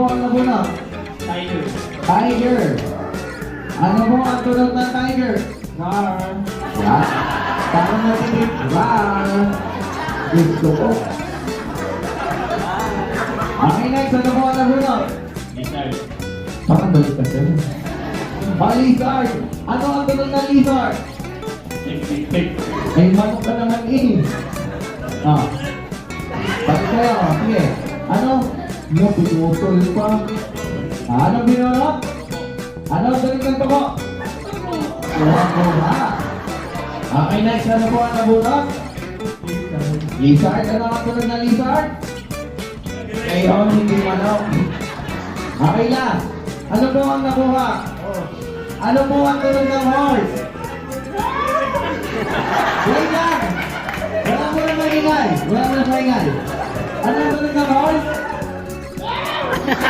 po ang nabunot? Tiger. Tiger. Ano po ang tunog ng tiger? Rar. Yan. Parang natinig. Rar. Gusto ko. Okay, next. Ano po ang nabunot? Lizard. Parang balik ka siya. Lizard. Ano ang tunog ng lizard? Tik-tik-tik. Ay, manok ka naman eh. Ah. Balik kayo. Sige. Ano? Ano, pinutol pa. Anong binunot? Ano ang tunog ng tuko? Kuha. Okay, next. Ano po ang nabunot? Lizard. Ano ang tunog ng lizard? Ngayon, hindi manok. Okay, last. Ano po ang nakuha? Ano po ang tunog ng horse? Wait lang! Wala mo na maingay! Wala mo na maingay! Ano ang tunog ng horse?